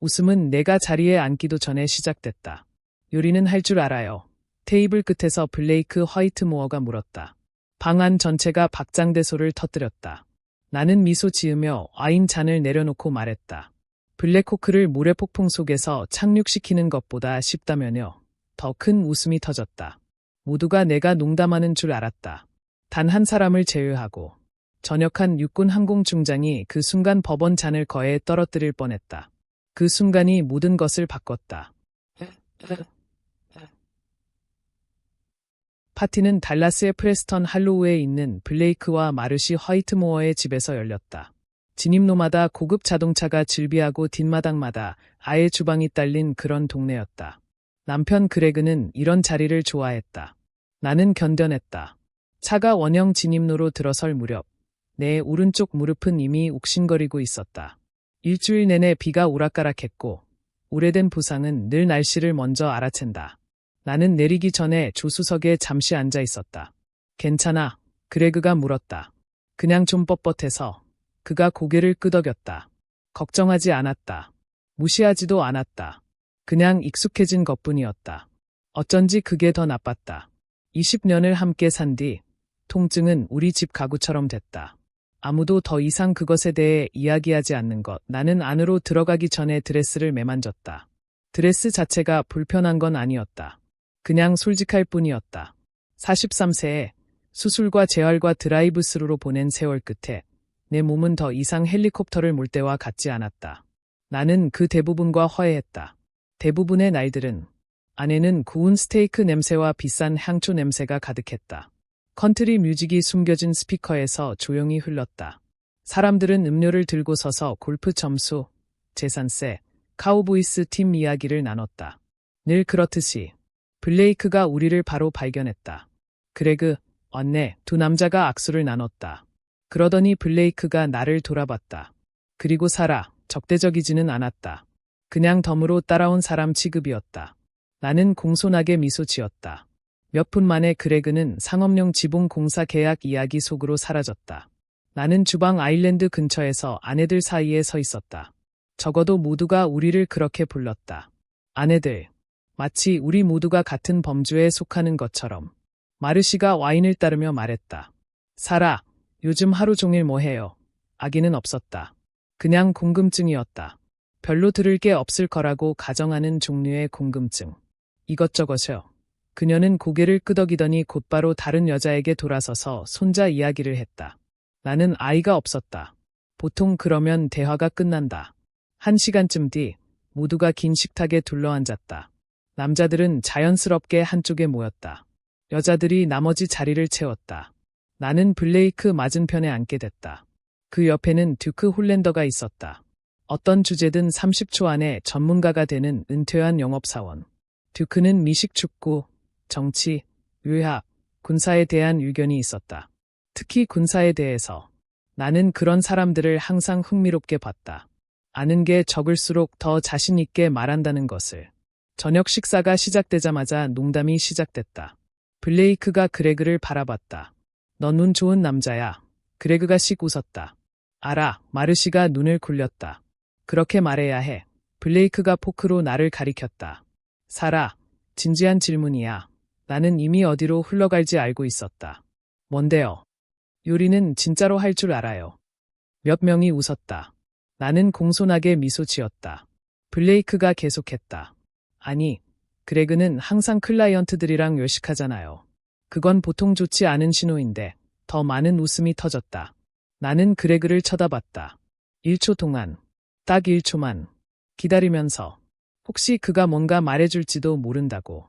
웃음은 내가 자리에 앉기도 전에 시작됐다. 요리는 할 줄 알아요. 테이블 끝에서 블레이크 화이트모어가 물었다. 방 안 전체가 박장대소를 터뜨렸다. 나는 미소 지으며 와인 잔을 내려놓고 말했다. 블랙호크를 모래폭풍 속에서 착륙시키는 것보다 쉽다면요. 더 큰 웃음이 터졌다. 모두가 내가 농담하는 줄 알았다. 단 한 사람을 제외하고. 전역한 육군 항공중장이 그 순간 법원 잔을 거에 떨어뜨릴 뻔했다. 그 순간이 모든 것을 바꿨다. 파티는 달라스의 프레스턴 할로우에 있는 블레이크와 마르시 화이트모어의 집에서 열렸다. 진입로마다 고급 자동차가 질비하고 뒷마당마다 아예 주방이 딸린 그런 동네였다. 남편 그레그는 이런 자리를 좋아했다. 나는 견뎌냈다. 차가 원형 진입로로 들어설 무렵 내 오른쪽 무릎은 이미 욱신거리고 있었다. 일주일 내내 비가 오락가락했고 오래된 부상은 늘 날씨를 먼저 알아챈다. 나는 내리기 전에 조수석에 잠시 앉아 있었다. 괜찮아? 그레그가 물었다. 그냥 좀 뻣뻣해서. 그가 고개를 끄덕였다. 걱정하지 않았다. 무시하지도 않았다. 그냥 익숙해진 것뿐이었다. 어쩐지 그게 더 나빴다. 20년을 함께 산 뒤 통증은 우리 집 가구처럼 됐다. 아무도 더 이상 그것에 대해 이야기하지 않는 것. 나는 안으로 들어가기 전에 드레스를 매만졌다. 드레스 자체가 불편한 건 아니었다. 그냥 솔직할 뿐이었다. 43세에 수술과 재활과 드라이브스루로 보낸 세월 끝에 내 몸은 더 이상 헬리콥터를 몰 때와 같지 않았다. 나는 그 대부분과 화해했다. 대부분의 날들은 안에는 구운 스테이크 냄새와 비싼 향초 냄새가 가득했다. 컨트리 뮤직이 숨겨진 스피커에서 조용히 흘렀다. 사람들은 음료를 들고 서서 골프 점수, 재산세, 카우보이스 팀 이야기를 나눴다. 늘 그렇듯이 블레이크가 우리를 바로 발견했다. 그레그, 언네, 두 남자가 악수를 나눴다. 그러더니 블레이크가 나를 돌아봤다. 그리고 사라, 적대적이지는 않았다. 그냥 덤으로 따라온 사람 취급이었다. 나는 공손하게 미소 지었다. 몇 분 만에 그레그는 상업용 지붕 공사 계약 이야기 속으로 사라졌다. 나는 주방 아일랜드 근처에서 아내들 사이에 서 있었다. 적어도 모두가 우리를 그렇게 불렀다. 아내들. 마치 우리 모두가 같은 범주에 속하는 것처럼. 마르시가 와인을 따르며 말했다. 사라, 요즘 하루 종일 뭐 해요? 아기는 없었다. 그냥 궁금증이었다. 별로 들을 게 없을 거라고 가정하는 종류의 궁금증. 이것저것이요. 그녀는 고개를 끄덕이더니 곧바로 다른 여자에게 돌아서서 손자 이야기를 했다. 나는 아이가 없었다. 보통 그러면 대화가 끝난다. 1시간쯤 뒤 모두가 긴 식탁에 둘러앉았다. 남자들은 자연스럽게 한쪽에 모였다. 여자들이 나머지 자리를 채웠다. 나는 블레이크 맞은편에 앉게 됐다. 그 옆에는 듀크 홀랜더가 있었다. 어떤 주제든 30초 안에 전문가가 되는 은퇴한 영업사원. 듀크는 미식 축구, 정치, 의학, 군사에 대한 의견이 있었다. 특히 군사에 대해서. 나는 그런 사람들을 항상 흥미롭게 봤다. 아는 게 적을수록 더 자신 있게 말한다는 것을. 저녁 식사가 시작되자마자 농담이 시작됐다. 블레이크가 그레그를 바라봤다. 너 눈 좋은 남자야. 그레그가 씩 웃었다. 알아. 마르시가 눈을 굴렸다. 그렇게 말해야 해. 블레이크가 포크로 나를 가리켰다. 사라, 진지한 질문이야. 나는 이미 어디로 흘러갈지 알고 있었다. 뭔데요? 요리는 진짜로 할 줄 알아요. 몇 명이 웃었다. 나는 공손하게 미소 지었다. 블레이크가 계속했다. 아니, 그레그는 항상 클라이언트들이랑 외식하잖아요. 그건 보통 좋지 않은 신호인데 더 많은 웃음이 터졌다. 나는 그레그를 쳐다봤다. 1초 동안, 딱 1초만 기다리면서 혹시 그가 뭔가 말해줄지도 모른다고.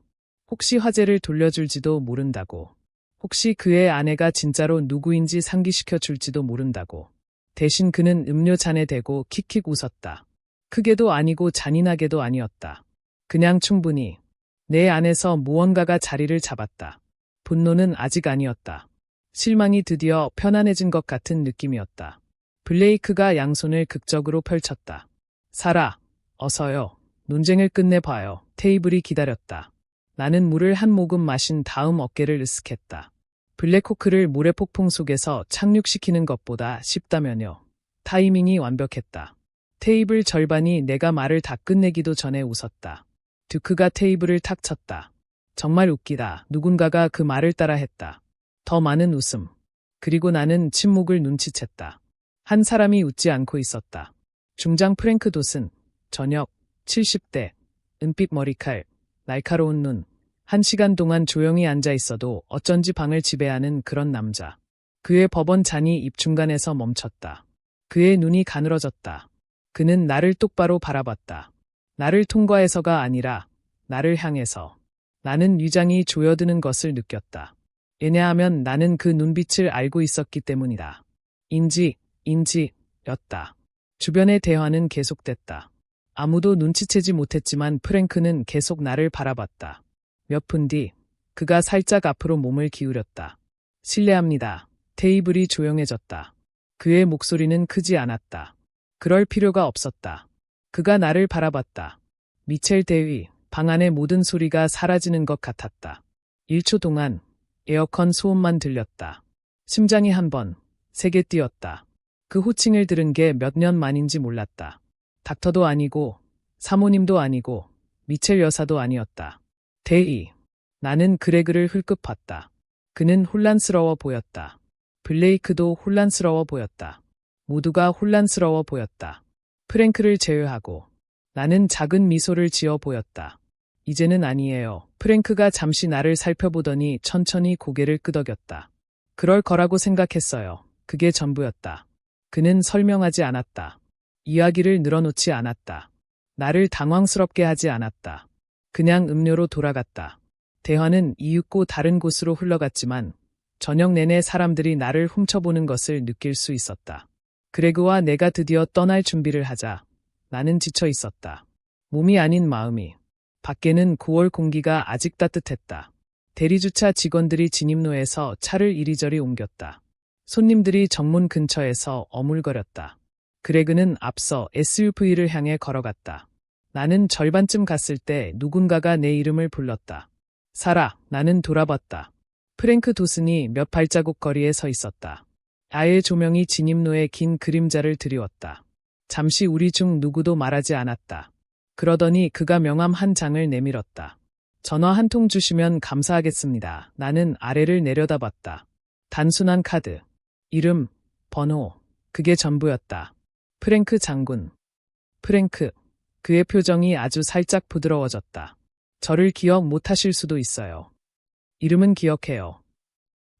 혹시 화제를 돌려줄지도 모른다고. 혹시 그의 아내가 진짜로 누구인지 상기시켜 줄지도 모른다고. 대신 그는 음료 잔에 대고 킥킥 웃었다. 크게도 아니고 잔인하게도 아니었다. 그냥 충분히. 내 안에서 무언가가 자리를 잡았다. 분노는 아직 아니었다. 실망이 드디어 편안해진 것 같은 느낌이었다. 블레이크가 양손을 극적으로 펼쳤다. 사라, 어서요. 논쟁을 끝내봐요. 테이블이 기다렸다. 나는 물을 한 모금 마신 다음 어깨를 으쓱했다. 블랙호크를 모래폭풍 속에서 착륙시키는 것보다 쉽다면요. 타이밍이 완벽했다. 테이블 절반이 내가 말을 다 끝내기도 전에 웃었다. 듀크가 테이블을 탁 쳤다. 정말 웃기다. 누군가가 그 말을 따라 했다. 더 많은 웃음. 그리고 나는 침묵을 눈치챘다. 한 사람이 웃지 않고 있었다. 중장 프랭크 돛은 저녁 70대, 은빛 머리칼, 날카로운 눈. 1시간 동안 조용히 앉아 있어도 어쩐지 방을 지배하는 그런 남자. 그의 버번 잔이 입 중간에서 멈췄다. 그의 눈이 가늘어졌다. 그는 나를 똑바로 바라봤다. 나를 통과해서가 아니라 나를 향해서. 나는 위장이 조여드는 것을 느꼈다. 왜냐하면 나는 그 눈빛을 알고 있었기 때문이다. 인지였다. 주변의 대화는 계속됐다. 아무도 눈치채지 못했지만 프랭크는 계속 나를 바라봤다. 몇 분 뒤, 그가 살짝 앞으로 몸을 기울였다. 실례합니다. 테이블이 조용해졌다. 그의 목소리는 크지 않았다. 그럴 필요가 없었다. 그가 나를 바라봤다. 미첼 대위, 방 안의 모든 소리가 사라지는 것 같았다. 1초 동안 에어컨 소음만 들렸다. 심장이 한 번, 세게 뛰었다. 그 호칭을 들은 게 몇 년 만인지 몰랐다. 닥터도 아니고, 사모님도 아니고, 미첼 여사도 아니었다. 대위. 나는 그레그를 흘끗 봤다. 그는 혼란스러워 보였다. 블레이크도 혼란스러워 보였다. 모두가 혼란스러워 보였다. 프랭크를 제외하고. 나는 작은 미소를 지어 보였다. 이제는 아니에요. 프랭크가 잠시 나를 살펴보더니 천천히 고개를 끄덕였다. 그럴 거라고 생각했어요. 그게 전부였다. 그는 설명하지 않았다. 이야기를 늘어놓지 않았다. 나를 당황스럽게 하지 않았다. 그냥 음료로 돌아갔다. 대화는 이윽고 다른 곳으로 흘러갔지만 저녁 내내 사람들이 나를 훔쳐보는 것을 느낄 수 있었다. 그레그와 내가 드디어 떠날 준비를 하자. 나는 지쳐 있었다. 몸이 아닌 마음이. 밖에는 9월 공기가 아직 따뜻했다. 대리주차 직원들이 진입로에서 차를 이리저리 옮겼다. 손님들이 정문 근처에서 어물거렸다. 그레그는 앞서 SUV를 향해 걸어갔다. 나는 절반쯤 갔을 때 누군가가 내 이름을 불렀다. 사라, 나는 돌아봤다. 프랭크 돛이 몇 발자국 거리에 서 있었다. 아예 조명이 진입로에 긴 그림자를 드리웠다. 잠시 우리 중 누구도 말하지 않았다. 그러더니 그가 명함 한 장을 내밀었다. 전화 한 통 주시면 감사하겠습니다. 나는 아래를 내려다봤다. 단순한 카드. 이름, 번호. 그게 전부였다. 프랭크 장군. 프랭크. 그의 표정이 아주 살짝 부드러워졌다. 저를 기억 못하실 수도 있어요. 이름은 기억해요.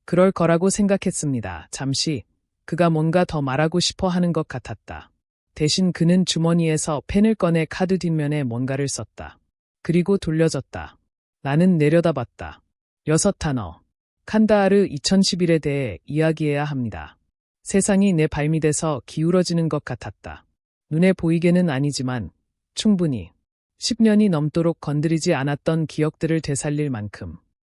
그럴 거라고 생각했습니다. 잠시 그가 뭔가 더 말하고 싶어 하는 것 같았다. 대신 그는 주머니에서 펜을 꺼내 카드 뒷면에 뭔가를 썼다. 그리고 돌려줬다. 나는 내려다봤다. 6단어. 칸다하르 2011에 대해 이야기해야 합니다. 세상이 내 발밑에서 기울어지는 것 같았다. 눈에 보이게는 아니지만 충분히 10년이 넘도록 건드리지 않았던 기억들을 되살릴 만큼,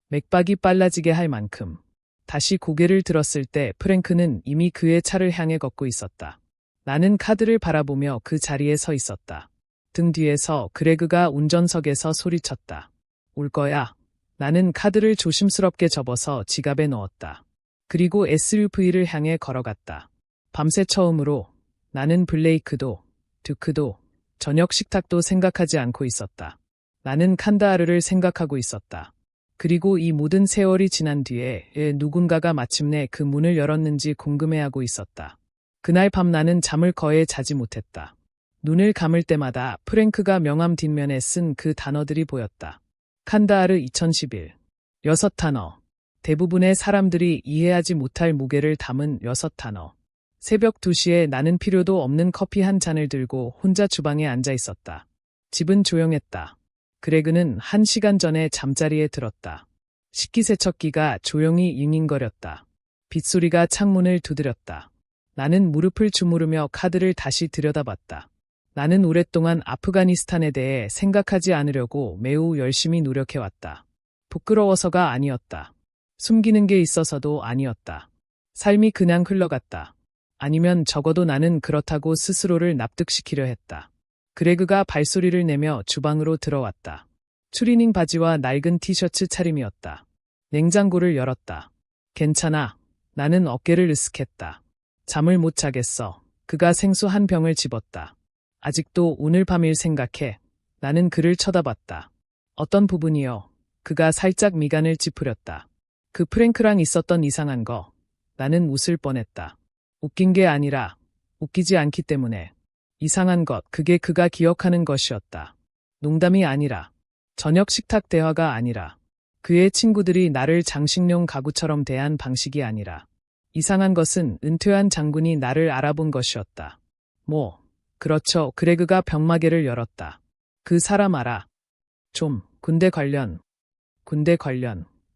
맥박이 빨라지게 할 만큼. 다시 고개를 들었을 때 프랭크는 이미 그의 차를 향해 걷고 있었다. 나는 카드를 바라보며 그 자리에 서 있었다. 등 뒤에서 그레그가 운전석에서 소리쳤다. 올 거야. 나는 카드를 조심스럽게 접어서 지갑에 넣었다. 그리고 SUV를 향해 걸어갔다. 밤새 처음으로 나는 블레이크도, 듀크도, 저녁 식탁도 생각하지 않고 있었다. 나는 칸다하르를 생각하고 있었다. 그리고 이 모든 세월이 지난 뒤에 누군가가 마침내 그 문을 열었는지 궁금해하고 있었다. 그날 밤 나는 잠을 거의 자지 못했다. 눈을 감을 때마다 프랭크가 명함 뒷면에 쓴 그 단어들이 보였다. 칸다하르 2011. 6단어. 대부분의 사람들이 이해하지 못할 무게를 담은 6단어. 새벽 2시에 나는 필요도 없는 커피 한 잔을 들고 혼자 주방에 앉아 있었다. 집은 조용했다. 그레그는 1시간 전에 잠자리에 들었다. 식기세척기가 조용히 잉잉거렸다. 빗소리가 창문을 두드렸다. 나는 무릎을 주무르며 카드를 다시 들여다봤다. 나는 오랫동안 아프가니스탄에 대해 생각하지 않으려고 매우 열심히 노력해왔다. 부끄러워서가 아니었다. 숨기는 게 있어서도 아니었다. 삶이 그냥 흘러갔다. 아니면 적어도 나는 그렇다고 스스로를 납득시키려 했다. 그레그가 발소리를 내며 주방으로 들어왔다. 추리닝 바지와 낡은 티셔츠 차림이었다. 냉장고를 열었다. 괜찮아. 나는 어깨를 으쓱했다. 잠을 못 자겠어. 그가 생수 한 병을 집었다. 아직도 오늘 밤일 생각해. 나는 그를 쳐다봤다. 어떤 부분이요? 그가 살짝 미간을 찌푸렸다. 그 프랭크랑 있었던 이상한 거. 나는 웃을 뻔했다. 웃긴 게 아니라 웃기지 않기 때문에. 이상한 것, 그게 그가 기억하는 것이었다. 농담이 아니라, 저녁 식탁 대화가 아니라, 그의 친구들이 나를 장식용 가구처럼 대한 방식이 아니라, 이상한 것은 은퇴한 장군이 나를 알아본 것이었다. 그렇죠. 그레그가 병마개를 열었다. 그 사람 알아. 좀, 군대 관련.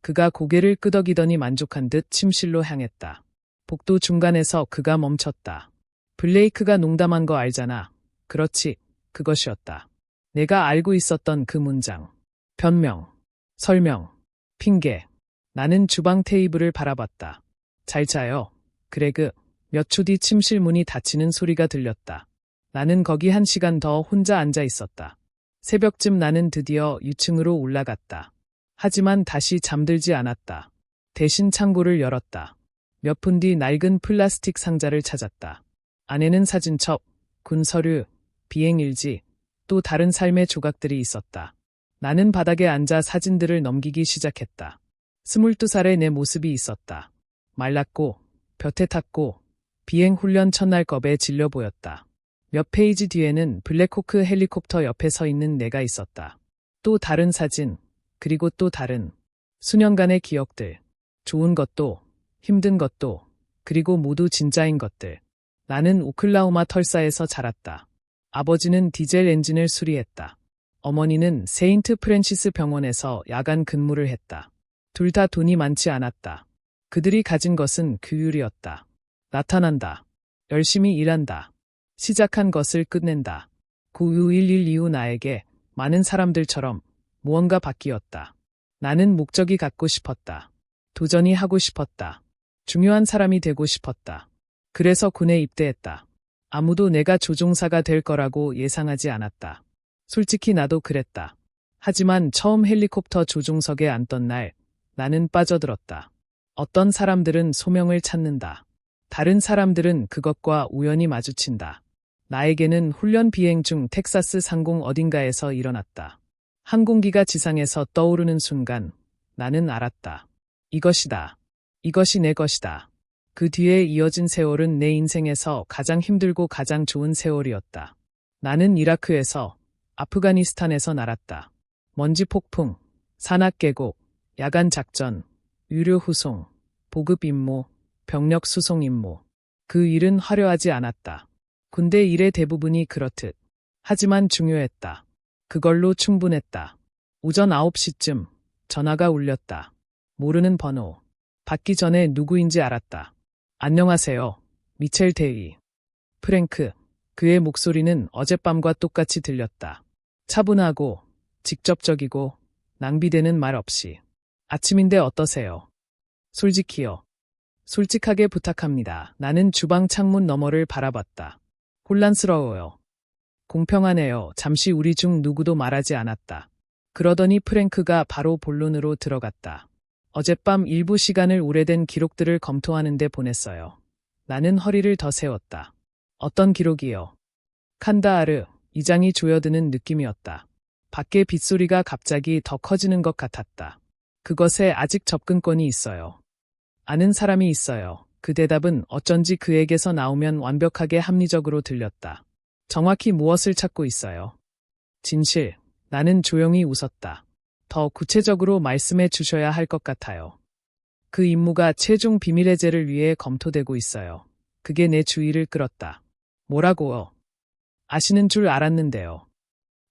그가 고개를 끄덕이더니 만족한 듯 침실로 향했다. 복도 중간에서 그가 멈췄다. 블레이크가 농담한 거 알잖아. 그렇지, 그것이었다. 내가 알고 있었던 그 문장. 변명, 설명, 핑계. 나는 주방 테이블을 바라봤다. 잘 자요. 그레그. 몇 초 뒤 침실 문이 닫히는 소리가 들렸다. 나는 거기 1시간 더 혼자 앉아 있었다. 새벽쯤 나는 드디어 유층으로 올라갔다. 하지만 다시 잠들지 않았다. 대신 창고를 열었다. 몇 분 뒤 낡은 플라스틱 상자를 찾았다. 안에는 사진첩, 군 서류, 비행일지, 또 다른 삶의 조각들이 있었다. 나는 바닥에 앉아 사진들을 넘기기 시작했다. 22살의 내 모습이 있었다. 말랐고, 볕에 탔고, 비행 훈련 첫날 겁에 질려 보였다. 몇 페이지 뒤에는 블랙호크 헬리콥터 옆에 서 있는 내가 있었다. 또 다른 사진, 그리고 또 다른 수년간의 기억들. 좋은 것도, 힘든 것도, 그리고 모두 진짜인 것들. 나는 오클라호마 털사에서 자랐다. 아버지는 디젤 엔진을 수리했다. 어머니는 세인트 프랜시스 병원에서 야간 근무를 했다. 둘 다 돈이 많지 않았다. 그들이 가진 것은 규율이었다. 나타난다. 열심히 일한다. 시작한 것을 끝낸다. 9.11 이후 나에게 많은 사람들처럼 무언가 바뀌었다. 나는 목적이 갖고 싶었다. 도전이 하고 싶었다. 중요한 사람이 되고 싶었다. 그래서 군에 입대했다. 아무도 내가 조종사가 될 거라고 예상하지 않았다. 솔직히 나도 그랬다. 하지만 처음 헬리콥터 조종석에 앉던 날, 나는 빠져들었다. 어떤 사람들은 소명을 찾는다. 다른 사람들은 그것과 우연히 마주친다. 나에게는 훈련 비행 중 텍사스 상공 어딘가에서 일어났다. 항공기가 지상에서 떠오르는 순간 나는 알았다. 이것이다. 이것이 내 것이다. 그 뒤에 이어진 세월은 내 인생에서 가장 힘들고 가장 좋은 세월이었다. 나는 이라크에서, 아프가니스탄에서 날았다. 먼지 폭풍, 산악 계곡, 야간 작전, 유료 후송, 보급 임무, 병력 수송 임무. 그 일은 화려하지 않았다. 군대 일의 대부분이 그렇듯. 하지만 중요했다. 그걸로 충분했다. 오전 9시쯤 전화가 울렸다. 모르는 번호. 받기 전에 누구인지 알았다. 안녕하세요. 미첼 대위. 프랭크. 그의 목소리는 어젯밤과 똑같이 들렸다. 차분하고 직접적이고 낭비되는 말 없이. 아침인데 어떠세요? 솔직히요. 솔직하게 부탁합니다. 나는 주방 창문 너머를 바라봤다. 혼란스러워요. 공평하네요. 잠시 우리 중 누구도 말하지 않았다. 그러더니 프랭크가 바로 본론으로 들어갔다. 어젯밤 일부 시간을 오래된 기록들을 검토하는 데 보냈어요. 나는 허리를 더 세웠다. 어떤 기록이요? 칸다하르, 이장이 조여드는 느낌이었다. 밖에 빗소리가 갑자기 더 커지는 것 같았다. 그것에 아직 접근권이 있어요. 아는 사람이 있어요. 그 대답은 어쩐지 그에게서 나오면 완벽하게 합리적으로 들렸다. 정확히 무엇을 찾고 있어요? 진실. 나는 조용히 웃었다. 더 구체적으로 말씀해 주셔야 할 것 같아요. 그 임무가 최종 비밀 해제를 위해 검토되고 있어요. 그게 내 주의를 끌었다. 뭐라고요? 아시는 줄 알았는데요.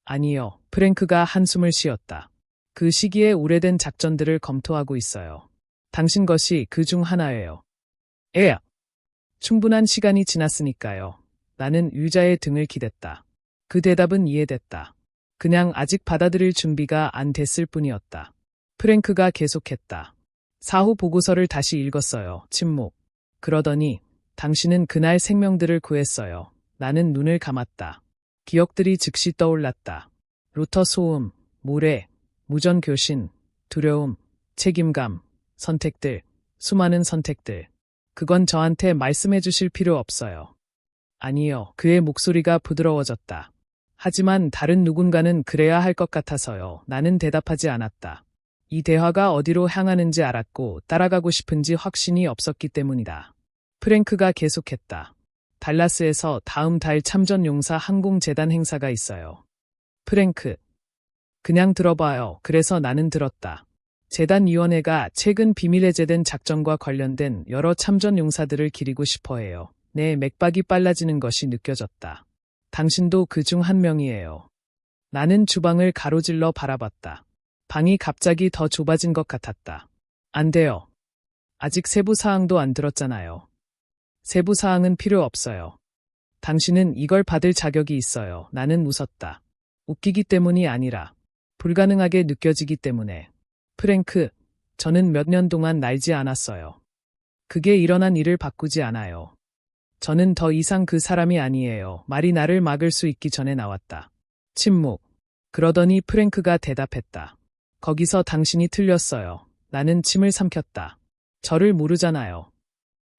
아니요. 프랭크가 한숨을 쉬었다. 그 시기에 오래된 작전들을 검토하고 있어요. 당신 것이 그 중 하나예요. 충분한 시간이 지났으니까요. 나는 유자의 등을 기댔다. 그 대답은 이해됐다. 그냥 아직 받아들일 준비가 안 됐을 뿐이었다. 프랭크가 계속했다. 사후 보고서를 다시 읽었어요. 침묵. 그러더니 당신은 그날 생명들을 구했어요. 나는 눈을 감았다. 기억들이 즉시 떠올랐다. 루터 소음, 모래, 무전교신, 두려움, 책임감, 선택들, 수많은 선택들. 그건 저한테 말씀해 주실 필요 없어요. 아니요. 그의 목소리가 부드러워졌다. 하지만 다른 누군가는 그래야 할 것 같아서요. 나는 대답하지 않았다. 이 대화가 어디로 향하는지 알았고 따라가고 싶은지 확신이 없었기 때문이다. 프랭크가 계속했다. 달라스에서 다음 달 참전용사 항공재단 행사가 있어요. 프랭크. 그냥 들어봐요. 그래서 나는 들었다. 재단위원회가 최근 비밀해제된 작전과 관련된 여러 참전용사들을 기리고 싶어해요. 내 맥박이 빨라지는 것이 느껴졌다. 당신도 그 중 한 명이에요. 나는 주방을 가로질러 바라봤다. 방이 갑자기 더 좁아진 것 같았다. 안 돼요. 아직 세부 사항도 안 들었잖아요. 세부 사항은 필요 없어요. 당신은 이걸 받을 자격이 있어요. 나는 웃었다. 웃기기 때문이 아니라 불가능하게 느껴지기 때문에. 프랭크, 저는 몇 년 동안 날지 않았어요. 그게 일어난 일을 바꾸지 않아요. 저는 더 이상 그 사람이 아니에요. 말이 나를 막을 수 있기 전에 나왔다. 침묵. 그러더니 프랭크가 대답했다. 거기서 당신이 틀렸어요. 나는 침을 삼켰다. 저를 모르잖아요.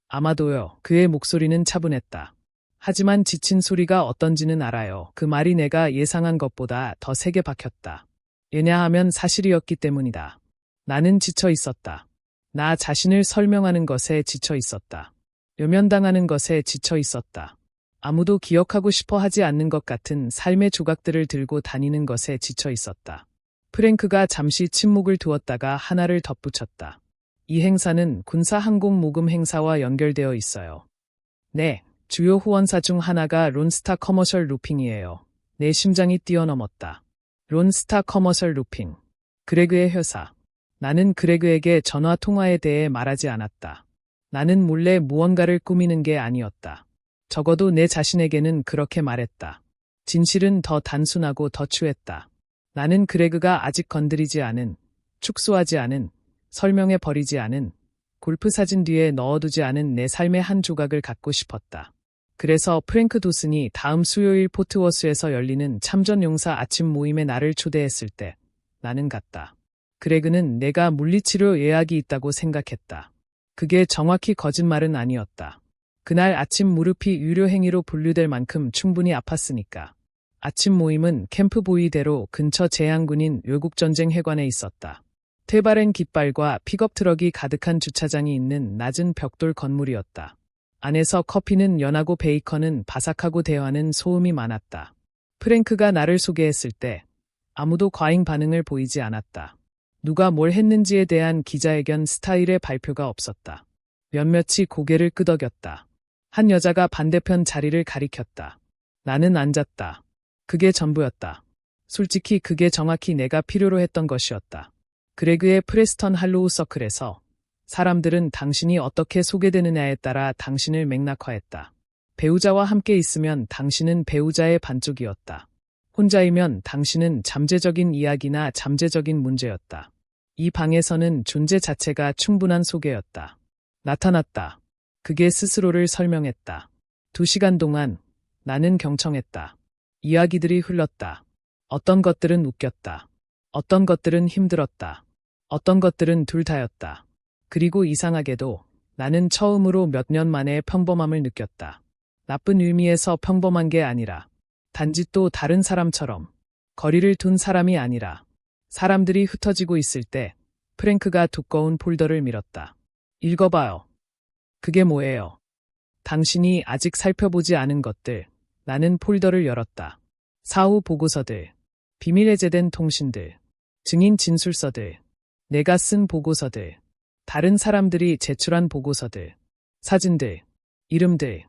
아마도요. 그의 목소리는 차분했다. 하지만 지친 소리가 어떤지는 알아요. 그 말이 내가 예상한 것보다 더 세게 박혔다. 왜냐하면 사실이었기 때문이다. 나는 지쳐 있었다. 나 자신을 설명하는 것에 지쳐 있었다. 외면당하는 것에 지쳐 있었다. 아무도 기억하고 싶어 하지 않는 것 같은 삶의 조각들을 들고 다니는 것에 지쳐 있었다. 프랭크가 잠시 침묵을 두었다가 하나를 덧붙였다. 이 행사는 군사항공 모금 행사와 연결되어 있어요. 네, 주요 후원사 중 하나가 론스타 커머셜 루핑이에요. 내 심장이 뛰어넘었다. 론스타 커머셜 루핑. 그레그의 회사. 나는 그레그에게 전화 통화에 대해 말하지 않았다. 나는 몰래 무언가를 꾸미는 게 아니었다. 적어도 내 자신에게는 그렇게 말했다. 진실은 더 단순하고 더 추했다. 나는 그레그가 아직 건드리지 않은, 축소하지 않은, 설명해 버리지 않은, 골프 사진 뒤에 넣어두지 않은 내 삶의 한 조각을 갖고 싶었다. 그래서 프랭크 도슨이 다음 수요일 포트워스에서 열리는 참전용사 아침 모임에 나를 초대했을 때 나는 갔다. 그레그는 내가 물리치료 예약이 있다고 생각했다. 그게 정확히 거짓말은 아니었다. 그날 아침 무릎이 유료 행위로 분류될 만큼 충분히 아팠으니까. 아침 모임은 캠프보이대로 근처 제향군인 외국전쟁 회관에 있었다. 퇴바렌 깃발과 픽업 트럭이 가득한 주차장이 있는 낮은 벽돌 건물이었다. 안에서 커피는 연하고 베이컨은 바삭하고 대화는 소음이 많았다. 프랭크가 나를 소개했을 때 아무도 과잉 반응을 보이지 않았다. 누가 뭘 했는지에 대한 기자회견 스타일의 발표가 없었다. 몇몇이 고개를 끄덕였다. 한 여자가 반대편 자리를 가리켰다. 나는 앉았다. 그게 전부였다. 솔직히 그게 정확히 내가 필요로 했던 것이었다. 그레그의 프레스턴 할로우 서클에서 사람들은 당신이 어떻게 소개되느냐에 따라 당신을 맥락화했다. 배우자와 함께 있으면 당신은 배우자의 반쪽이었다. 혼자이면 당신은 잠재적인 이야기나 잠재적인 문제였다. 이 방에서는 존재 자체가 충분한 소개였다. 나타났다. 그게 스스로를 설명했다. 2시간 동안 나는 경청했다. 이야기들이 흘렀다. 어떤 것들은 웃겼다. 어떤 것들은 힘들었다. 어떤 것들은 둘 다였다. 그리고 이상하게도 나는 처음으로 몇 년 만에 평범함을 느꼈다. 나쁜 의미에서 평범한 게 아니라 단지 또 다른 사람처럼 거리를 둔 사람이 아니라 사람들이 흩어지고 있을 때 프랭크가 두꺼운 폴더를 밀었다. 읽어봐요. 그게 뭐예요? 당신이 아직 살펴보지 않은 것들. 나는 폴더를 열었다. 사후 보고서들, 비밀 해제된 통신들, 증인 진술서들, 내가 쓴 보고서들, 다른 사람들이 제출한 보고서들, 사진들, 이름들,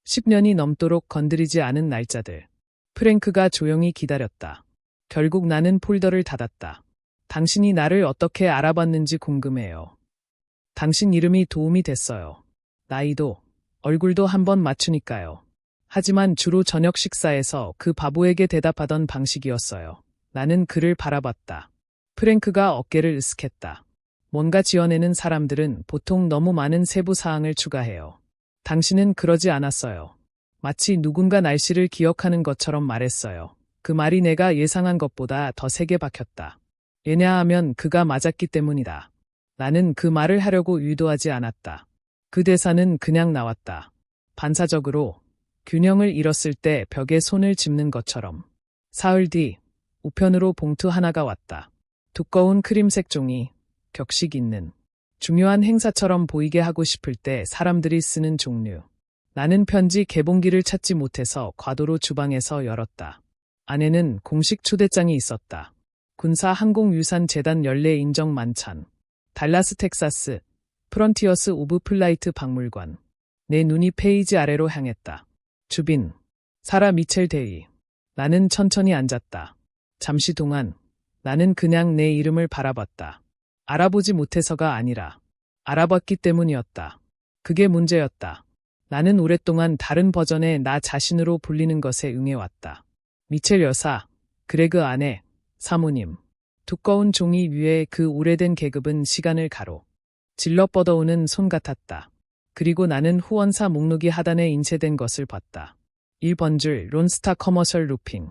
10년이 넘도록 건드리지 않은 날짜들. 프랭크가 조용히 기다렸다. 결국 나는 폴더를 닫았다. 당신이 나를 어떻게 알아봤는지 궁금해요. 당신 이름이 도움이 됐어요. 나이도, 얼굴도 한번 맞추니까요. 하지만 주로 저녁 식사에서 그 바보에게 대답하던 방식이었어요. 나는 그를 바라봤다. 프랭크가 어깨를 으쓱했다. 뭔가 지어내는 사람들은 보통 너무 많은 세부 사항을 추가해요. 당신은 그러지 않았어요. 마치 누군가 날씨를 기억하는 것처럼 말했어요. 그 말이 내가 예상한 것보다 더 세게 박혔다. 왜냐하면 그가 맞았기 때문이다. 나는 그 말을 하려고 의도하지 않았다. 그 대사는 그냥 나왔다. 반사적으로, 균형을 잃었을 때 벽에 손을 짚는 것처럼. 사흘 뒤 우편으로 봉투 하나가 왔다. 두꺼운 크림색 종이, 격식 있는. 중요한 행사처럼 보이게 하고 싶을 때 사람들이 쓰는 종류. 나는 편지 개봉기를 찾지 못해서 과도로 주방에서 열었다. 안에는 공식 초대장이 있었다. 군사항공유산재단 연례 인정 만찬. 달라스 텍사스, 프런티어스 오브 플라이트 박물관. 내 눈이 페이지 아래로 향했다. 주빈, 사라 미첼 대위. 나는 천천히 앉았다. 잠시 동안 나는 그냥 내 이름을 바라봤다. 알아보지 못해서가 아니라 알아봤기 때문이었다. 그게 문제였다. 나는 오랫동안 다른 버전의 나 자신으로 불리는 것에 응해왔다. 미첼 여사, 그레그 아내, 사모님. 두꺼운 종이 위에 그 오래된 계급은 시간을 가로 질러 뻗어오는 손 같았다. 그리고 나는 후원사 목록이 하단에 인쇄된 것을 봤다. 1번줄 론스타 커머셜 루핑.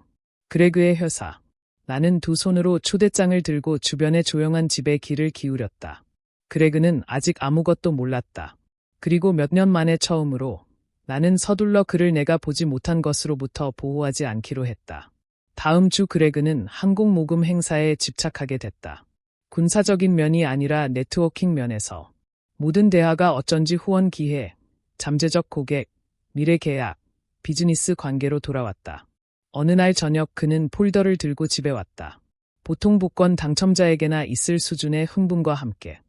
그레그의 회사. 나는 두 손으로 초대장을 들고 주변의 조용한 집에 귀를 기울였다. 그레그는 아직 아무것도 몰랐다. 그리고 몇 년 만에 처음으로 나는 서둘러 그를 내가 보지 못한 것으로부터 보호하지 않기로 했다. 다음 주 그레그는 항공모금 행사에 집착하게 됐다. 군사적인 면이 아니라 네트워킹 면에서. 모든 대화가 어쩐지 후원 기회, 잠재적 고객, 미래 계약, 비즈니스 관계로 돌아왔다. 어느 날 저녁 그는 폴더를 들고 집에 왔다. 보통 복권 당첨자에게나 있을 수준의 흥분과 함께.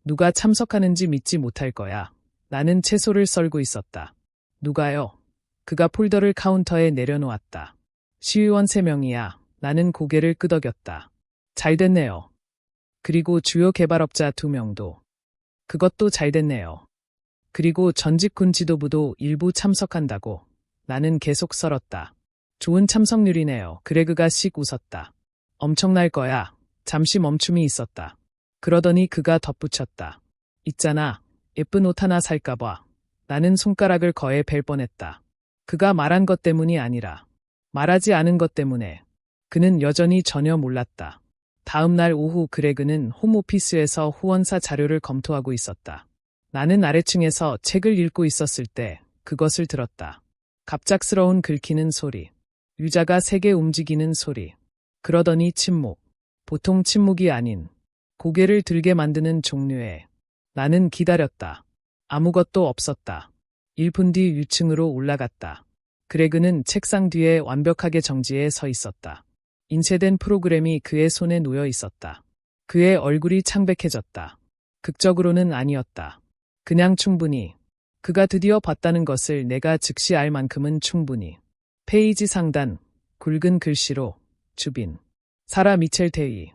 누가 참석하는지 믿지 못할 거야. 나는 채소를 썰고 있었다. 누가요? 그가 폴더를 카운터에 내려놓았다. 시의원 3명이야. 나는 고개를 끄덕였다. 잘 됐네요. 그리고 주요 개발업자 2명도. 그것도 잘 됐네요. 그리고 전직 군 지도부도 일부 참석한다고. 나는 계속 썰었다. 좋은 참석률이네요. 그레그가 씩 웃었다. 엄청날 거야. 잠시 멈춤이 있었다. 그러더니 그가 덧붙였다. 있잖아. 예쁜 옷 하나 살까 봐. 나는 손가락을 거에 벨 뻔했다. 그가 말한 것 때문이 아니라 말하지 않은 것 때문에. 그는 여전히 전혀 몰랐다. 다음 날 오후 그레그는 홈오피스에서 후원사 자료를 검토하고 있었다. 나는 아래층에서 책을 읽고 있었을 때 그것을 들었다. 갑작스러운 긁히는 소리. 유자가 세게 움직이는 소리. 그러더니 침묵. 보통 침묵이 아닌 고개를 들게 만드는 종류의. 나는 기다렸다. 아무것도 없었다. 1분 뒤 위층으로 올라갔다. 그레그는 책상 뒤에 완벽하게 정지해 서 있었다. 인쇄된 프로그램이 그의 손에 놓여 있었다. 그의 얼굴이 창백해졌다. 극적으로는 아니었다. 그냥 충분히. 그가 드디어 봤다는 것을 내가 즉시 알 만큼은 충분히. 페이지 상단, 굵은 글씨로, 주빈. 사라 미첼 대위.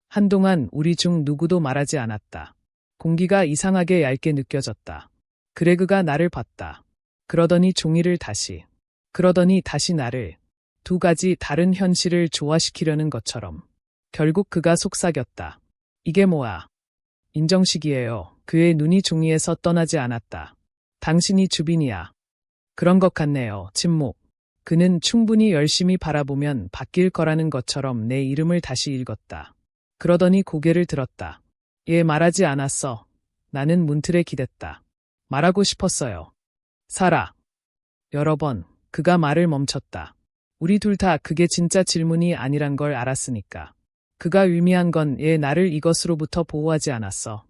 한동안 우리 중 누구도 말하지 않았다. 공기가 이상하게 얇게 느껴졌다. 그레그가 나를 봤다. 그러더니 종이를 다시. 그러더니 다시 나를. 2가지 다른 현실을 조화시키려는 것처럼. 결국 그가 속삭였다. 이게 뭐야? 인정식이에요. 그의 눈이 종이에서 떠나지 않았다. 당신이 주빈이야. 그런 것 같네요. 침묵. 그는 충분히 열심히 바라보면 바뀔 거라는 것처럼 내 이름을 다시 읽었다. 그러더니 고개를 들었다. 얘 말하지 않았어. 나는 문틀에 기댔다. 말하고 싶었어요. 사라. 여러 번 그가 말을 멈췄다. 우리 둘 다 그게 진짜 질문이 아니란 걸 알았으니까. 그가 의미한 건 얘 나를 이것으로부터 보호하지 않았어.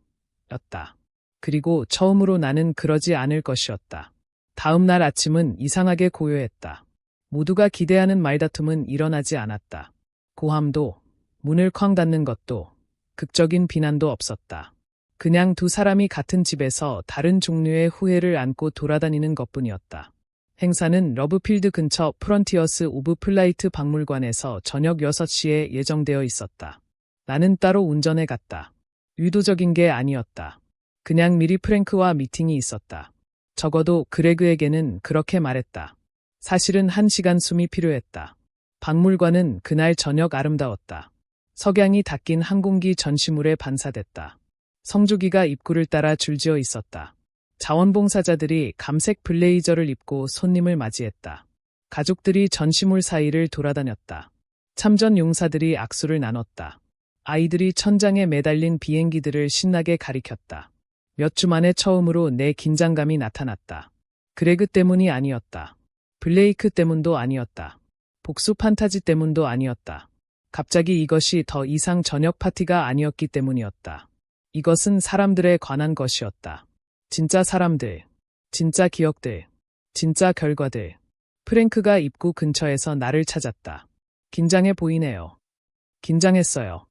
였다. 그리고 처음으로 나는 그러지 않을 것이었다. 다음 날 아침은 이상하게 고요했다. 모두가 기대하는 말다툼은 일어나지 않았다. 고함도, 문을 쾅 닫는 것도, 극적인 비난도 없었다. 그냥 두 사람이 같은 집에서 다른 종류의 후회를 안고 돌아다니는 것뿐이었다. 행사는 러브필드 근처 프런티어스 오브 플라이트 박물관에서 저녁 6시에 예정되어 있었다. 나는 따로 운전해 갔다. 의도적인 게 아니었다. 그냥 미리 프랭크와 미팅이 있었다. 적어도 그레그에게는 그렇게 말했다. 사실은 1시간 숨이 필요했다. 박물관은 그날 저녁 아름다웠다. 석양이 닦인 항공기 전시물에 반사됐다. 성조기가 입구를 따라 줄지어 있었다. 자원봉사자들이 감색 블레이저를 입고 손님을 맞이했다. 가족들이 전시물 사이를 돌아다녔다. 참전 용사들이 악수를 나눴다. 아이들이 천장에 매달린 비행기들을 신나게 가리켰다. 몇 주 만에 처음으로 내 긴장감이 나타났다. 그레그 때문이 아니었다. 블레이크 때문도 아니었다. 복수 판타지 때문도 아니었다. 갑자기 이것이 더 이상 저녁 파티가 아니었기 때문이었다. 이것은 사람들에 관한 것이었다. 진짜 사람들, 진짜 기억들, 진짜 결과들. 프랭크가 입구 근처에서 나를 찾았다. 긴장해 보이네요. 긴장했어요.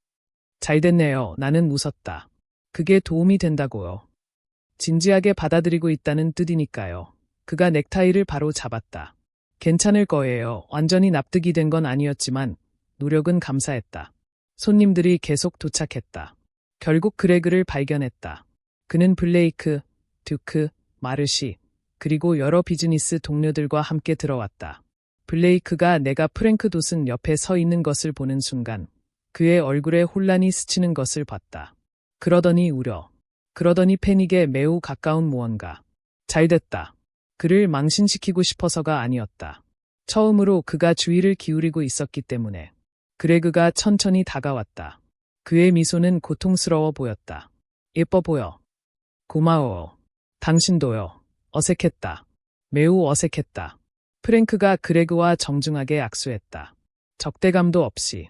잘 됐네요. 나는 웃었다. 그게 도움이 된다고요. 진지하게 받아들이고 있다는 뜻이니까요. 그가 넥타이를 바로 잡았다. 괜찮을 거예요. 완전히 납득이 된 건 아니었지만 노력은 감사했다. 손님들이 계속 도착했다. 결국 그레그를 발견했다. 그는 블레이크, 듀크, 마르시, 그리고 여러 비즈니스 동료들과 함께 들어왔다. 블레이크가 내가 프랭크 돛은 옆에 서 있는 것을 보는 순간 그의 얼굴에 혼란이 스치는 것을 봤다. 그러더니 우려. 그러더니 패닉에 매우 가까운 무언가. 잘됐다. 그를 망신시키고 싶어서가 아니었다. 처음으로 그가 주의를 기울이고 있었기 때문에. 그레그가 천천히 다가왔다. 그의 미소는 고통스러워 보였다. 예뻐 보여. 고마워. 당신도요. 어색했다. 매우 어색했다. 프랭크가 그레그와 정중하게 악수했다. 적대감도 없이.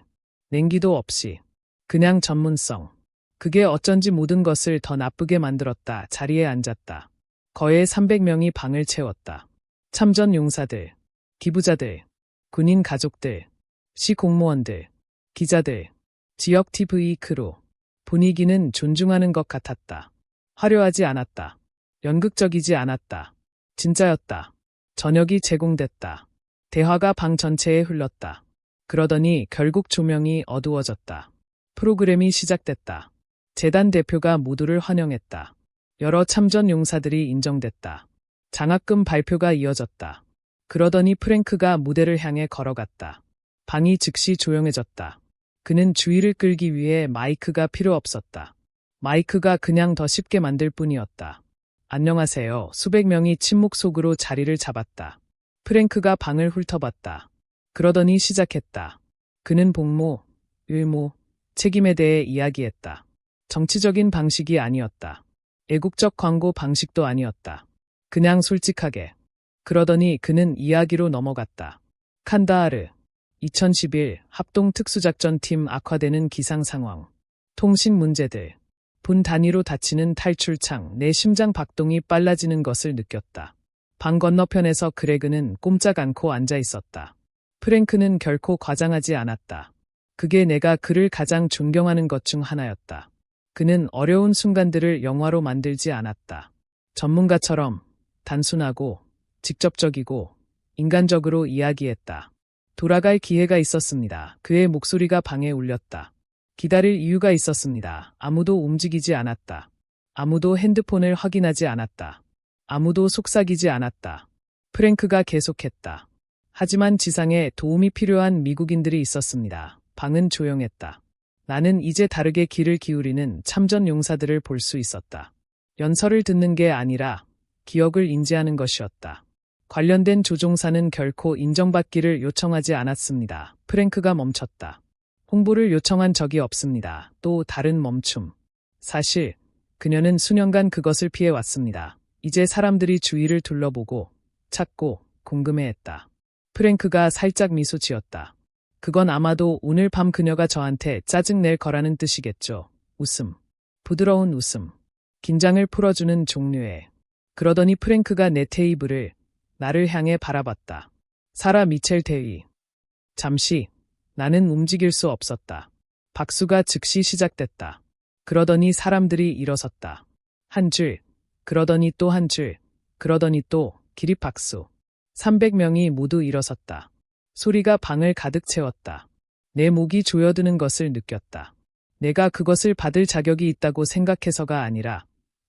냉기도 없이. 그냥 전문성. 그게 어쩐지 모든 것을 더 나쁘게 만들었다. 자리에 앉았다. 거의 300명이 방을 채웠다. 참전 용사들, 기부자들, 군인 가족들, 시 공무원들, 기자들, 지역 TV 크루. 분위기는 존중하는 것 같았다. 화려하지 않았다. 연극적이지 않았다. 진짜였다. 저녁이 제공됐다. 대화가 방 전체에 흘렀다. 그러더니 결국 조명이 어두워졌다. 프로그램이 시작됐다. 재단 대표가 모두를 환영했다. 여러 참전 용사들이 인정됐다. 장학금 발표가 이어졌다. 그러더니 프랭크가 무대를 향해 걸어갔다. 방이 즉시 조용해졌다. 그는 주의를 끌기 위해 마이크가 필요 없었다. 마이크가 그냥 더 쉽게 만들 뿐이었다. 안녕하세요. 수백 명이 침묵 속으로 자리를 잡았다. 프랭크가 방을 훑어봤다. 그러더니 시작했다. 그는 복무, 의무, 책임에 대해 이야기했다. 정치적인 방식이 아니었다. 애국적 광고 방식도 아니었다. 그냥 솔직하게. 그러더니 그는 이야기로 넘어갔다. 칸다하르, 2011 합동특수작전팀 악화되는 기상 상황. 통신 문제들. 분 단위로 닫히는 탈출창. 내 심장 박동이 빨라지는 것을 느꼈다. 방 건너편에서 그레그는 꼼짝 않고 앉아 있었다. 프랭크는 결코 과장하지 않았다. 그게 내가 그를 가장 존경하는 것 중 하나였다. 그는 어려운 순간들을 영화로 만들지 않았다. 전문가처럼 단순하고 직접적이고 인간적으로 이야기했다. 돌아갈 기회가 있었습니다. 그의 목소리가 방에 울렸다. 기다릴 이유가 있었습니다. 아무도 움직이지 않았다. 아무도 핸드폰을 확인하지 않았다. 아무도 속삭이지 않았다. 프랭크가 계속했다. 하지만 지상에 도움이 필요한 미국인들이 있었습니다. 방은 조용했다. 나는 이제 다르게 귀를 기울이는 참전 용사들을 볼 수 있었다. 연설을 듣는 게 아니라 기억을 인지하는 것이었다. 관련된 조종사는 결코 인정받기를 요청하지 않았습니다. 프랭크가 멈췄다. 홍보를 요청한 적이 없습니다. 또 다른 멈춤. 사실 그녀는 수년간 그것을 피해왔습니다. 이제 사람들이 주위를 둘러보고 찾고 궁금해했다. 프랭크가 살짝 미소 지었다. 그건 아마도 오늘 밤 그녀가 저한테 짜증낼 거라는 뜻이겠죠. 웃음. 부드러운 웃음. 긴장을 풀어주는 종류의. 그러더니 프랭크가 내 테이블을 나를 향해 바라봤다. 사라 미첼 대위. 잠시 나는 움직일 수 없었다. 박수가 즉시 시작됐다. 그러더니 사람들이 일어섰다. 한 줄, 그러더니 또 한 줄, 그러더니 또 기립박수. 300명이 모두 일어섰다. 소리가 방을 가득 채웠다. 내 목이 조여드는 것을 느꼈다. 내가 그것을 받을 자격이 있다고 생각해서가 아니라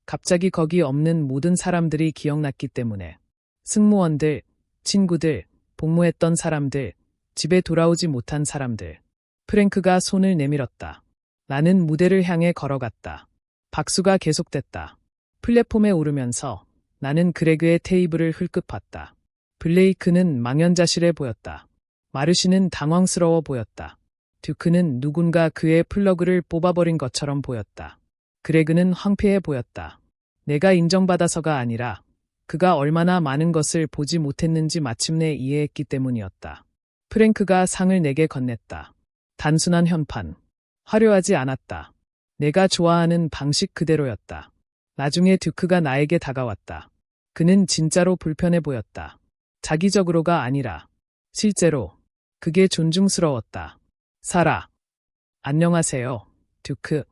갑자기 거기 없는 모든 사람들이 기억났기 때문에. 승무원들, 친구들, 복무했던 사람들, 집에 돌아오지 못한 사람들. 프랭크가 손을 내밀었다. 나는 무대를 향해 걸어갔다. 박수가 계속됐다. 플랫폼에 오르면서 나는 그레그의 테이블을 흘끗 봤다. 블레이크는 망연자실해 보였다. 마르시는 당황스러워 보였다. 듀크는 누군가 그의 플러그를 뽑아버린 것처럼 보였다. 그레그는 황폐해 보였다. 내가 인정받아서가 아니라 그가 얼마나 많은 것을 보지 못했는지 마침내 이해했기 때문이었다. 프랭크가 상을 내게 건넸다. 단순한 현판. 화려하지 않았다. 내가 좋아하는 방식 그대로였다. 나중에 듀크가 나에게 다가왔다. 그는 진짜로 불편해 보였다. 자기적으로가 아니라 실제로. 그게 존중스러웠다. 사라. 안녕하세요, 듀크.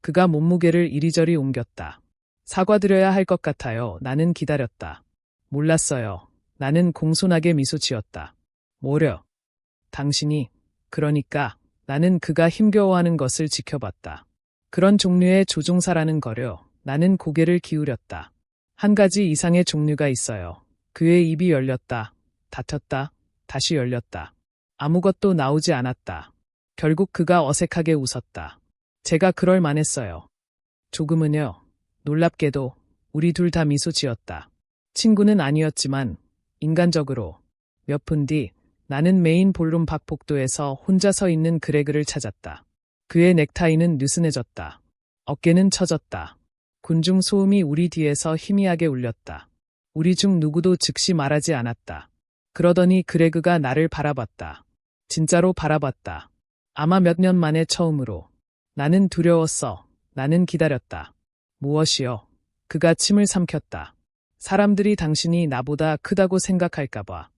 그가 몸무게를 이리저리 옮겼다. 사과드려야 할 것 같아요. 나는 기다렸다. 몰랐어요. 나는 공손하게 미소 지었다. 뭐려? 당신이, 그러니까, 나는 그가 힘겨워하는 것을 지켜봤다. 그런 종류의 조종사라는 거려. 나는 고개를 기울였다. 한 가지 이상의 종류가 있어요. 그의 입이 열렸다. 닫혔다. 다시 열렸다. 아무것도 나오지 않았다. 결국 그가 어색하게 웃었다. 제가 그럴 만했어요. 조금은요. 놀랍게도 우리 둘 다 미소 지었다. 친구는 아니었지만 인간적으로. 몇 분 뒤 나는 메인 볼룸 밖 복도에서 혼자 서 있는 그레그를 찾았다. 그의 넥타이는 느슨해졌다. 어깨는 처졌다. 군중 소음이 우리 뒤에서 희미하게 울렸다. 우리 중 누구도 즉시 말하지 않았다. 그러더니 그레그가 나를 바라봤다. 진짜로 바라봤다. 아마 몇 년 만에 처음으로. 나는 두려웠어. 나는 기다렸다. 무엇이요? 그가 침을 삼켰다. 사람들이 당신이 나보다 크다고 생각할까봐.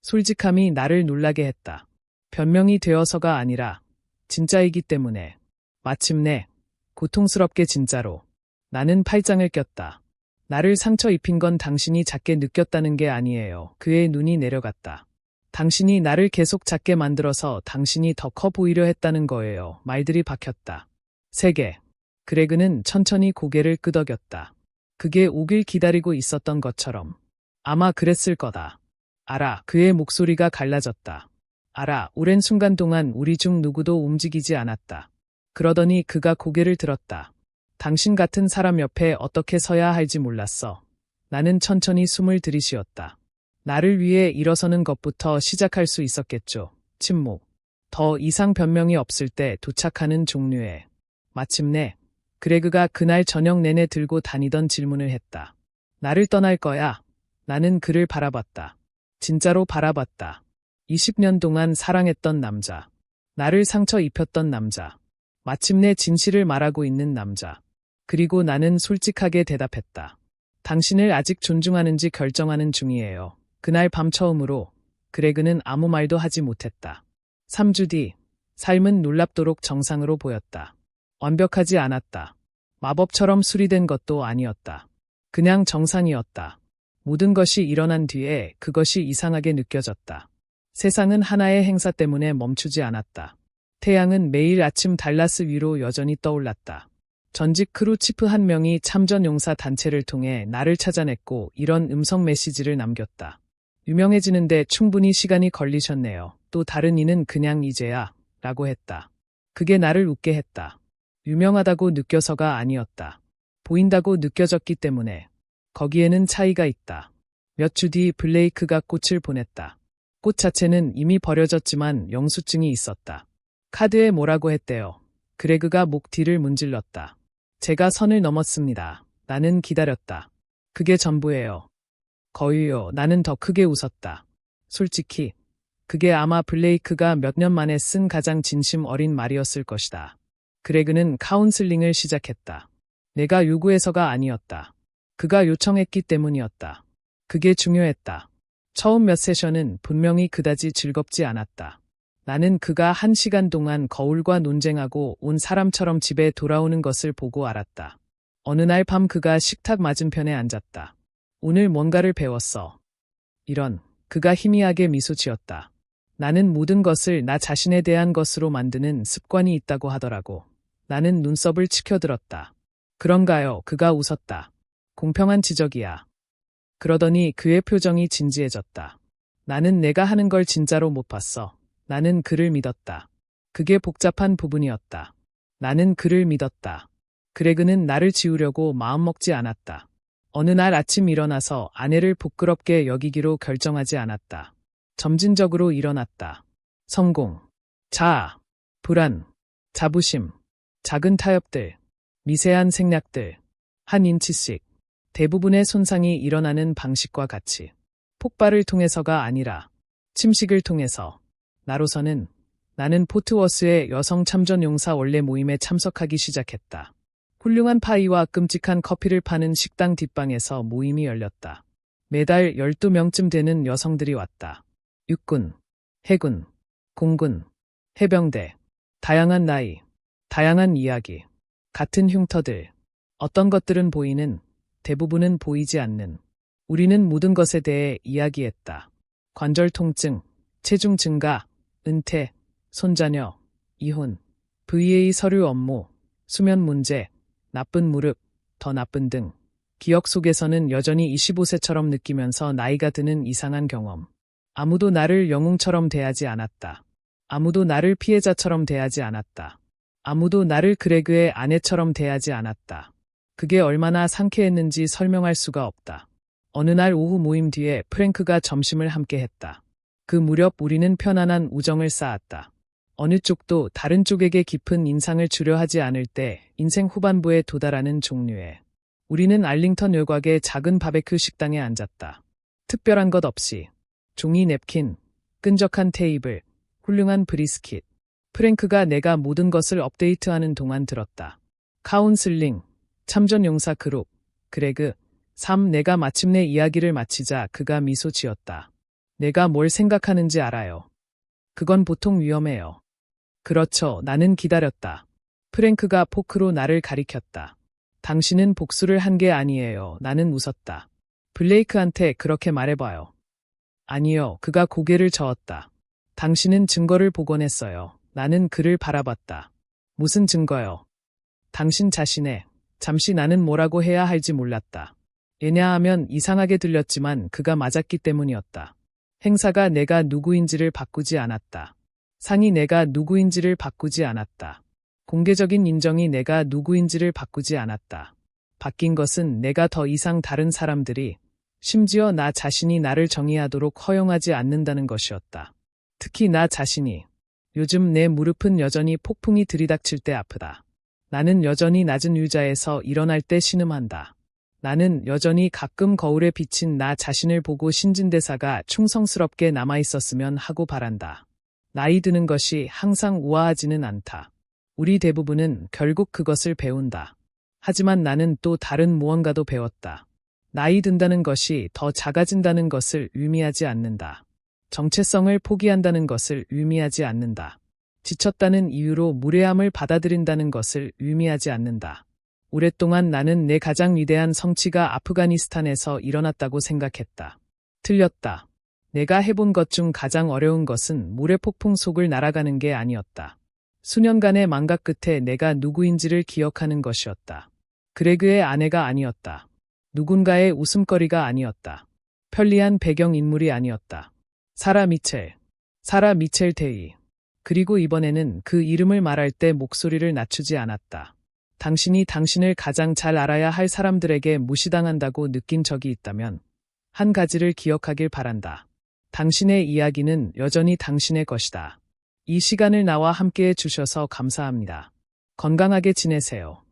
솔직함이 나를 놀라게 했다. 변명이 되어서가 아니라 진짜이기 때문에. 마침내 고통스럽게 진짜로. 나는 팔짱을 꼈다. 나를 상처 입힌 건 당신이 작게 느꼈다는 게 아니에요. 그의 눈이 내려갔다. 당신이 나를 계속 작게 만들어서 당신이 더 커 보이려 했다는 거예요. 말들이 박혔다. 3개. 그레그는 천천히 고개를 끄덕였다. 그게 오길 기다리고 있었던 것처럼. 아마 그랬을 거다. 알아. 그의 목소리가 갈라졌다. 알아. 오랜 순간 동안 우리 중 누구도 움직이지 않았다. 그러더니 그가 고개를 들었다. 당신 같은 사람 옆에 어떻게 서야 할지 몰랐어. 나는 천천히 숨을 들이쉬었다. 나를 위해 일어서는 것부터 시작할 수 있었겠죠. 침묵. 더 이상 변명이 없을 때 도착하는 종류의. 마침내 그레그가 그날 저녁 내내 들고 다니던 질문을 했다. 나를 떠날 거야? 나는 그를 바라봤다. 진짜로 바라봤다. 20년 동안 사랑했던 남자. 나를 상처 입혔던 남자. 마침내 진실을 말하고 있는 남자. 그리고 나는 솔직하게 대답했다. 당신을 아직 존중하는지 결정하는 중이에요. 그날 밤 처음으로 그레그는 아무 말도 하지 못했다. 3주 뒤 삶은 놀랍도록 정상으로 보였다. 완벽하지 않았다. 마법처럼 수리된 것도 아니었다. 그냥 정상이었다. 모든 것이 일어난 뒤에 그것이 이상하게 느껴졌다. 세상은 하나의 행사 때문에 멈추지 않았다. 태양은 매일 아침 달라스 위로 여전히 떠올랐다. 전직 크루 치프 한 명이 참전 용사 단체를 통해 나를 찾아냈고 이런 음성 메시지를 남겼다. 유명해지는데 충분히 시간이 걸리셨네요. 또 다른 이는 그냥 이제야 라고 했다. 그게 나를 웃게 했다. 유명하다고 느껴서가 아니었다. 보인다고 느껴졌기 때문에. 거기에는 차이가 있다. 몇 주 뒤 블레이크가 꽃을 보냈다. 꽃 자체는 이미 버려졌지만 영수증이 있었다. 카드에 뭐라고 했대요. 그레그가 목 뒤를 문질렀다. 제가 선을 넘었습니다. 나는 기다렸다. 그게 전부예요. 거의요. 나는 더 크게 웃었다. 솔직히 그게 아마 블레이크가 몇 년 만에 쓴 가장 진심 어린 말이었을 것이다. 그레그는 카운슬링을 시작했다. 내가 요구해서가 아니었다. 그가 요청했기 때문이었다. 그게 중요했다. 처음 몇 세션은 분명히 그다지 즐겁지 않았다. 나는 그가 1시간 동안 거울과 논쟁하고 온 사람처럼 집에 돌아오는 것을 보고 알았다. 어느 날 밤 그가 식탁 맞은편에 앉았다. 오늘 뭔가를 배웠어. 이런, 그가 희미하게 미소 지었다. 나는 모든 것을 나 자신에 대한 것으로 만드는 습관이 있다고 하더라고. 나는 눈썹을 치켜들었다. 그런가요? 그가 웃었다. 공평한 지적이야. 그러더니 그의 표정이 진지해졌다. 나는 내가 하는 걸 진짜로 못 봤어. 나는 그를 믿었다. 그게 복잡한 부분이었다. 나는 그를 믿었다. 그레그는 나를 지우려고 마음먹지 않았다. 어느 날 아침 일어나서 아내를 부끄럽게 여기기로 결정하지 않았다. 점진적으로 일어났다. 성공, 자아, 불안, 자부심, 작은 타협들, 미세한 생략들, 한 인치씩. 대부분의 손상이 일어나는 방식과 같이 폭발을 통해서가 아니라 침식을 통해서. 나로서는 나는 포트워스의 여성 참전 용사 원래 모임에 참석하기 시작했다. 훌륭한 파이와 끔찍한 커피를 파는 식당 뒷방에서 모임이 열렸다. 매달 12명쯤 되는 여성들이 왔다. 육군, 해군, 공군, 해병대, 다양한 나이, 다양한 이야기, 같은 흉터들. 어떤 것들은 보이는, 대부분은 보이지 않는. 우리는 모든 것에 대해 이야기했다. 관절 통증, 체중 증가, 은퇴, 손자녀, 이혼, VA 서류 업무, 수면 문제, 나쁜 무릎, 더 나쁜 등. 기억 속에서는 여전히 25세처럼 느끼면서 나이가 드는 이상한 경험. 아무도 나를 영웅처럼 대하지 않았다. 아무도 나를 피해자처럼 대하지 않았다. 아무도 나를 그레그의 아내처럼 대하지 않았다. 그게 얼마나 상쾌했는지 설명할 수가 없다. 어느 날 오후 모임 뒤에 프랭크가 점심을 함께 했다. 그 무렵 우리는 편안한 우정을 쌓았다. 어느 쪽도 다른 쪽에게 깊은 인상을 주려 하지 않을 때 인생 후반부에 도달하는 종류의. 우리는 알링턴 외곽의 작은 바베큐 식당에 앉았다. 특별한 것 없이. 종이 냅킨, 끈적한 테이블, 훌륭한 브리스킷. 프랭크가 내가 모든 것을 업데이트하는 동안 들었다. 카운슬링, 참전용사 그룹, 그레그, 3. 내가 마침내 이야기를 마치자 그가 미소 지었다. 내가 뭘 생각하는지 알아요. 그건 보통 위험해요. 그렇죠. 나는 기다렸다. 프랭크가 포크로 나를 가리켰다. 당신은 복수를 한 게 아니에요. 나는 웃었다. 블레이크한테 그렇게 말해봐요. 아니요. 그가 고개를 저었다. 당신은 증거를 복원했어요. 나는 그를 바라봤다. 무슨 증거요? 당신 자신의. 잠시 나는 뭐라고 해야 할지 몰랐다. 왜냐하면 이상하게 들렸지만 그가 맞았기 때문이었다. 행사가 내가 누구인지를 바꾸지 않았다. 상이 내가 누구인지를 바꾸지 않았다. 공개적인 인정이 내가 누구인지를 바꾸지 않았다. 바뀐 것은 내가 더 이상 다른 사람들이, 심지어 나 자신이 나를 정의하도록 허용하지 않는다는 것이었다. 특히 나 자신이. 요즘 내 무릎은 여전히 폭풍이 들이닥칠 때 아프다. 나는 여전히 낮은 의자에서 일어날 때 신음한다. 나는 여전히 가끔 거울에 비친 나 자신을 보고 신진대사가 충성스럽게 남아있었으면 하고 바란다. 나이 드는 것이 항상 우아하지는 않다. 우리 대부분은 결국 그것을 배운다. 하지만 나는 또 다른 무언가도 배웠다. 나이 든다는 것이 더 작아진다는 것을 의미하지 않는다. 정체성을 포기한다는 것을 의미하지 않는다. 지쳤다는 이유로 무례함을 받아들인다는 것을 의미하지 않는다. 오랫동안 나는 내 가장 위대한 성취가 아프가니스탄에서 일어났다고 생각했다. 틀렸다. 내가 해본 것 중 가장 어려운 것은 모래폭풍 속을 날아가는 게 아니었다. 수년간의 망각 끝에 내가 누구인지를 기억하는 것이었다. 그레그의 아내가 아니었다. 누군가의 웃음거리가 아니었다. 편리한 배경인물이 아니었다. 사라 미첼 데이. 그리고 이번에는 그 이름을 말할 때 목소리를 낮추지 않았다. 당신이 당신을 가장 잘 알아야 할 사람들에게 무시당한다고 느낀 적이 있다면 한 가지를 기억하길 바란다. 당신의 이야기는 여전히 당신의 것이다. 이 시간을 나와 함께해 주셔서 감사합니다. 건강하게 지내세요.